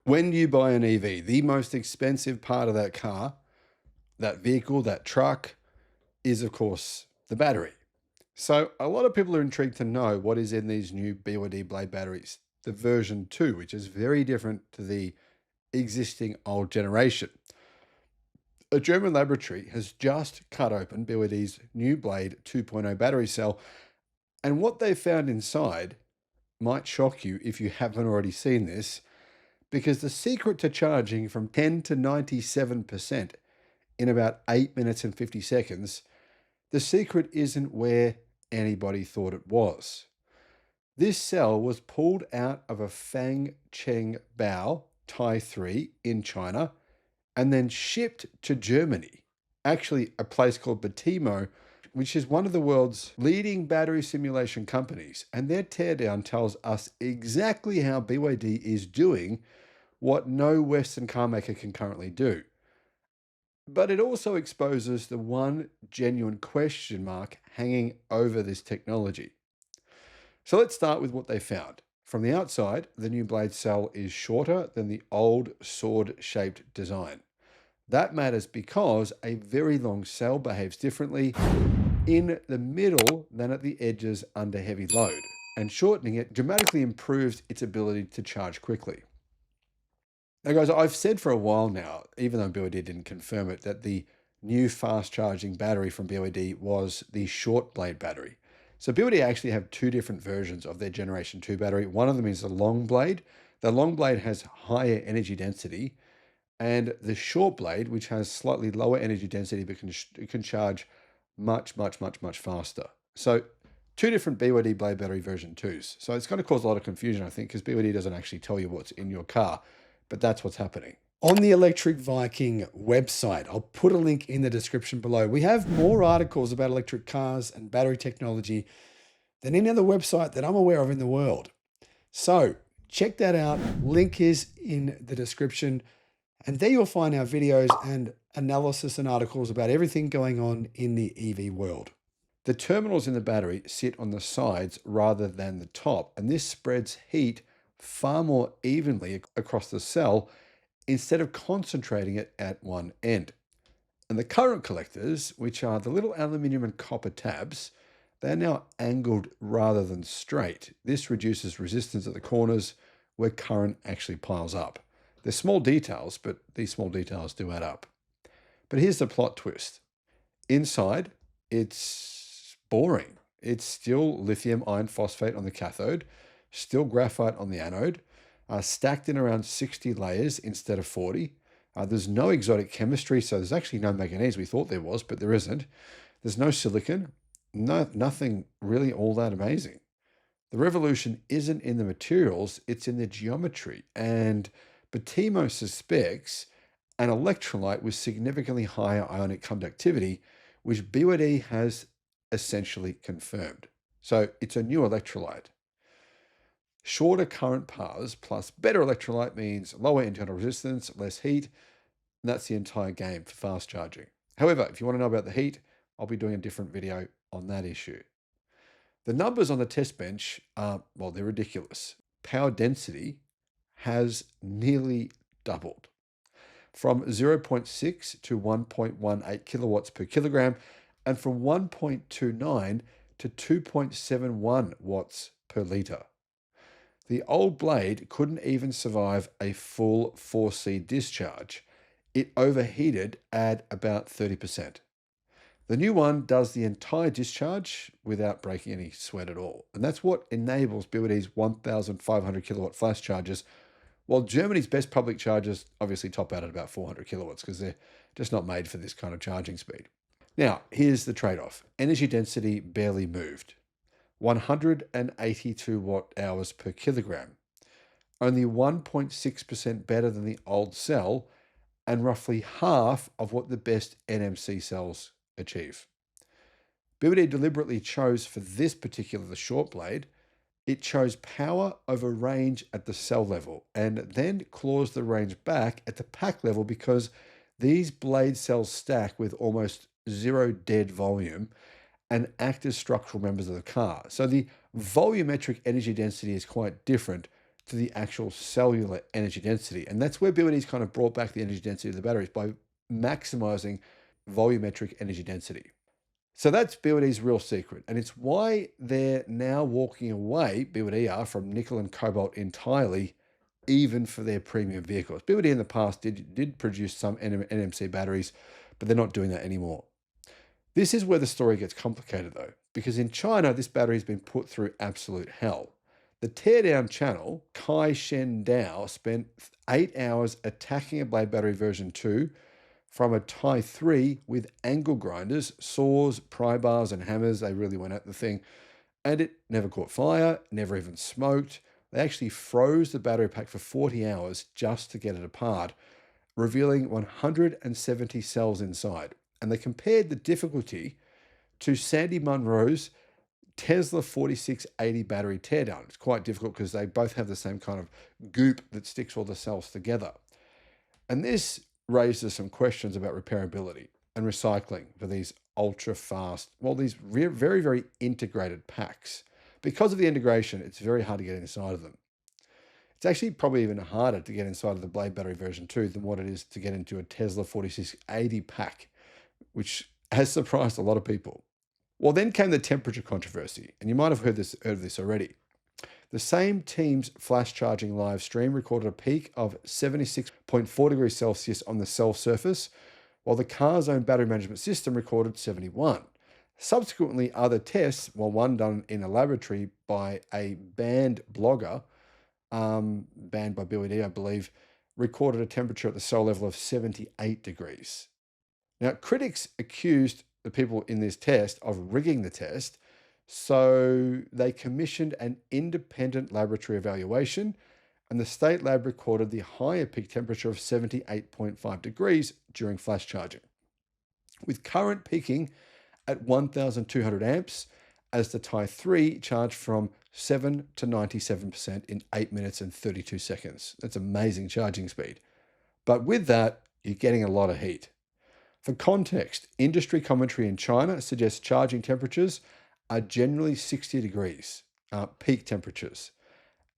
When you buy an EV, the most expensive part of that car, that vehicle, that truck, is of course the battery. So a lot of people are intrigued to know what is in these new BYD Blade batteries, the version 2, which is very different to the existing old generation. A German laboratory has just cut open BYD's new Blade 2.0 battery cell, and what they found inside might shock you if you haven't already seen this, because the secret to charging from 10 to 97% in about 8 minutes and 50 seconds, the secret isn't where anybody thought it was. This cell was pulled out of a Fangcheng Bao Tai 3 in China and then shipped to Germany, actually a place called Batimo, which is one of the world's leading battery simulation companies. And their teardown tells us exactly how BYD is doing what no Western car maker can currently do. But it also exposes the one genuine question mark hanging over this technology. So let's start with what they found. From the outside, the new Blade cell is shorter than the old sword-shaped design. That matters because a very long cell behaves differently in the middle than at the edges under heavy load, and shortening it dramatically improves its ability to charge quickly. Now, guys, I've said for a while now, even though BYD didn't confirm it, that the new fast charging battery from BYD was the short blade battery. So BYD actually have two different versions of their Generation 2 battery. One of them is the long blade. The long blade has higher energy density, and the short blade, which has slightly lower energy density, but can charge much faster. So two different BYD Blade battery version 2s. So it's going to cause a lot of confusion, I think, because BYD doesn't actually tell you what's in your car, but that's what's happening. On the Electric Viking website, I'll put a link in the description below. We have more articles about electric cars and battery technology than any other website that I'm aware of in the world. So check that out. Link is in the description. And there you'll find our videos and analysis and articles about everything going on in the EV world. The terminals in the battery sit on the sides rather than the top, and this spreads heat far more evenly across the cell instead of concentrating it at one end. And the current collectors, which are the little aluminium and copper tabs, they're now angled rather than straight. This reduces resistance at the corners where current actually piles up. They're small details, but these small details do add up. But here's the plot twist. Inside, it's boring. It's still lithium iron phosphate on the cathode, still graphite on the anode, stacked in around 60 layers instead of 40. There's no exotic chemistry, so there's actually no manganese. We thought there was, but there isn't. There's no silicon, nothing really all that amazing. The revolution isn't in the materials, it's in the geometry. And Batimo suspects an electrolyte with significantly higher ionic conductivity, which BYD has essentially confirmed. So it's a new electrolyte. Shorter current paths plus better electrolyte means lower internal resistance, less heat. And that's the entire game for fast charging. However, if you want to know about the heat, I'll be doing a different video on that issue. The numbers on the test bench are, well, they're ridiculous. Power density has nearly doubled from 0.6 to 1.18 kilowatts per kilogram, and from 1.29 to 2.71 watts per liter. The old Blade couldn't even survive a full 4C discharge. It overheated at about 30%. The new one does the entire discharge without breaking any sweat at all. And that's what enables BYD's 1,500 kilowatt flash chargers, while Germany's best public chargers obviously top out at about 400 kilowatts because they're just not made for this kind of charging speed. Now, here's the trade-off. Energy density barely moved. 182 watt hours per kilogram. Only 1.6% better than the old cell, and roughly half of what the best NMC cells achieve. BYD deliberately chose for this particular short blade, it chose power over range at the cell level and then claws the range back at the pack level because these blade cells stack with almost zero dead volume and act as structural members of the car. So the volumetric energy density is quite different to the actual cellular energy density. And that's where BYD's kind of brought back the energy density of the batteries by maximizing volumetric energy density. So that's BYD's real secret. And it's why they're now walking away, BYD are, from nickel and cobalt entirely, even for their premium vehicles. BYD in the past did produce some NMC batteries, but they're not doing that anymore. This is where the story gets complicated though, because in China, this battery has been put through absolute hell. The teardown channel, Kai Shen Dao, spent 8 hours attacking a Blade battery version 2 from a Tie 3 with angle grinders, saws, pry bars, and hammers. They really went at the thing. And it never caught fire, never even smoked. They actually froze the battery pack for 40 hours just to get it apart, revealing 170 cells inside. And they compared the difficulty to Sandy Munro's Tesla 4680 battery teardown. It's quite difficult because they both have the same kind of goop that sticks all the cells together. And this raises some questions about repairability and recycling for these ultra fast, well, these very, very integrated packs. Because of the integration, it's very hard to get inside of them. It's actually probably even harder to get inside of the Blade battery version 2 than what it is to get into a Tesla 4680 pack, which has surprised a lot of people. Well, then came the temperature controversy, and you might have heard of this already. The same team's flash charging live stream recorded a peak of 76.4 degrees Celsius on the cell surface, while the car's own battery management system recorded 71. Subsequently, other tests, one done in a laboratory by a banned blogger, banned by BYD, I believe, recorded a temperature at the cell level of 78 degrees. Now, critics accused the people in this test of rigging the test, so they commissioned an independent laboratory evaluation, and the state lab recorded the higher peak temperature of 78.5 degrees during flash charging, with current peaking at 1,200 amps as the Tie 3 charged from 7 to 97% in 8 minutes and 32 seconds. That's amazing charging speed. But with that, you're getting a lot of heat. For context, industry commentary in China suggests charging temperatures are generally 60 degrees, peak temperatures,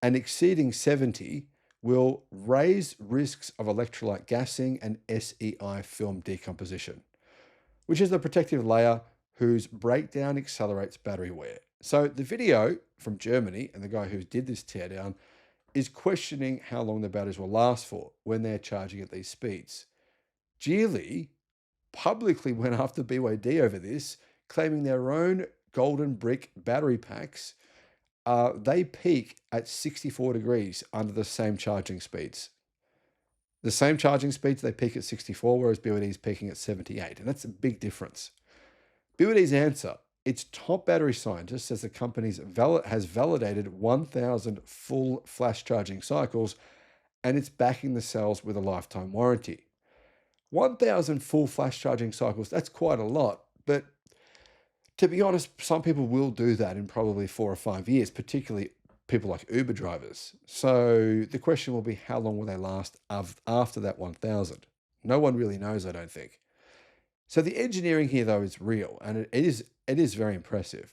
and exceeding 70 will raise risks of electrolyte gassing and SEI film decomposition, which is the protective layer whose breakdown accelerates battery wear. So the video from Germany and the guy who did this teardown is questioning how long the batteries will last for when they're charging at these speeds. Geely publicly went after BYD over this, claiming their own golden brick battery packs, they peak at 64 degrees under the same charging speeds. The same charging speeds, they peak at 64, whereas BYD is peaking at 78, and that's a big difference. BYD's answer, its top battery scientist says the company has validated 1,000 full flash charging cycles, and it's backing the cells with a lifetime warranty. 1,000 full flash charging cycles, that's quite a lot, but to be honest, some people will do that in probably 4 or 5 years, particularly people like Uber drivers. So the question will be, how long will they last after that 1,000? No one really knows, I don't think. So the engineering here, though, is real, and it is very impressive.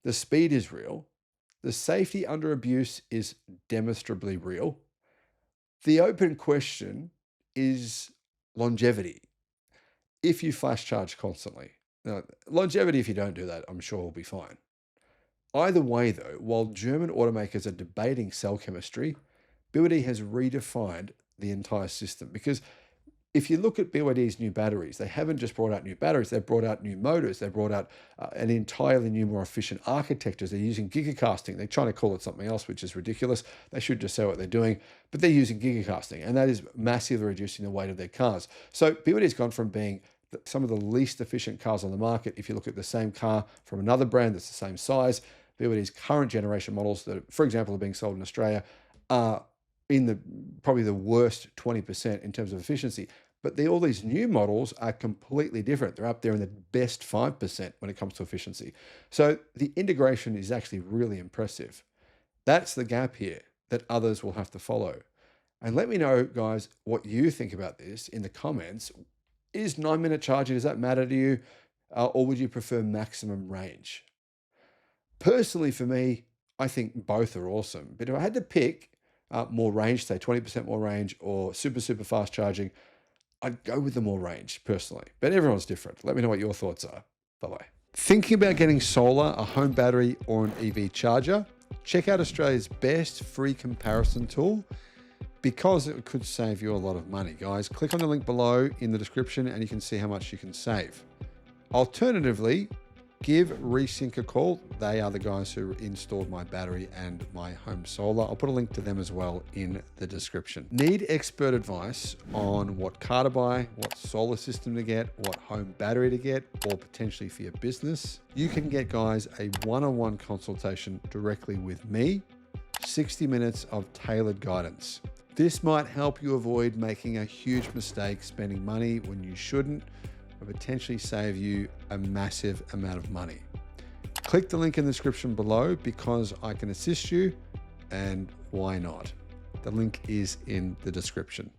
The speed is real. The safety under abuse is demonstrably real. The open question is longevity. If you flash charge constantly. Now, longevity, if you don't do that, I'm sure will be fine. Either way, though, while German automakers are debating cell chemistry, BYD has redefined the entire system. Because if you look at BYD's new batteries, they haven't just brought out new batteries, they've brought out new motors, they've brought out an entirely new, more efficient architecture. They're using gigacasting. They're trying to call it something else, which is ridiculous. They should just say what they're doing, but they're using gigacasting, and that is massively reducing the weight of their cars. So BYD's gone from being some of the least efficient cars on the market. If you look at the same car from another brand that's the same size, BYD's current generation models that, for example, are being sold in Australia are in probably the worst 20% in terms of efficiency. But all these new models are completely different. They're up there in the best 5% when it comes to efficiency. So the integration is actually really impressive. That's the gap here that others will have to follow. And let me know, guys, what you think about this in the comments. Is 9-minute charging, does that matter to you? Or would you prefer maximum range? Personally, for me, I think both are awesome. But if I had to pick, more range, say 20% more range, or super fast charging, I'd go with the more range personally, but everyone's different. Let me know what your thoughts are. Bye-bye. Thinking about getting solar, a home battery, or an EV charger? Check out Australia's best free comparison tool, because it could save you a lot of money. Guys, click on the link below in the description and you can see how much you can save. Alternatively, give Resync a call. They are the guys who installed my battery and my home solar. I'll put a link to them as well in the description. Need expert advice on what car to buy, what solar system to get, what home battery to get, or potentially for your business? You can get, guys, a one-on-one consultation directly with me, 60 minutes of tailored guidance. This might help you avoid making a huge mistake spending money when you shouldn't, or potentially save you a massive amount of money. Click the link in the description below because I can assist you, and why not? The link is in the description.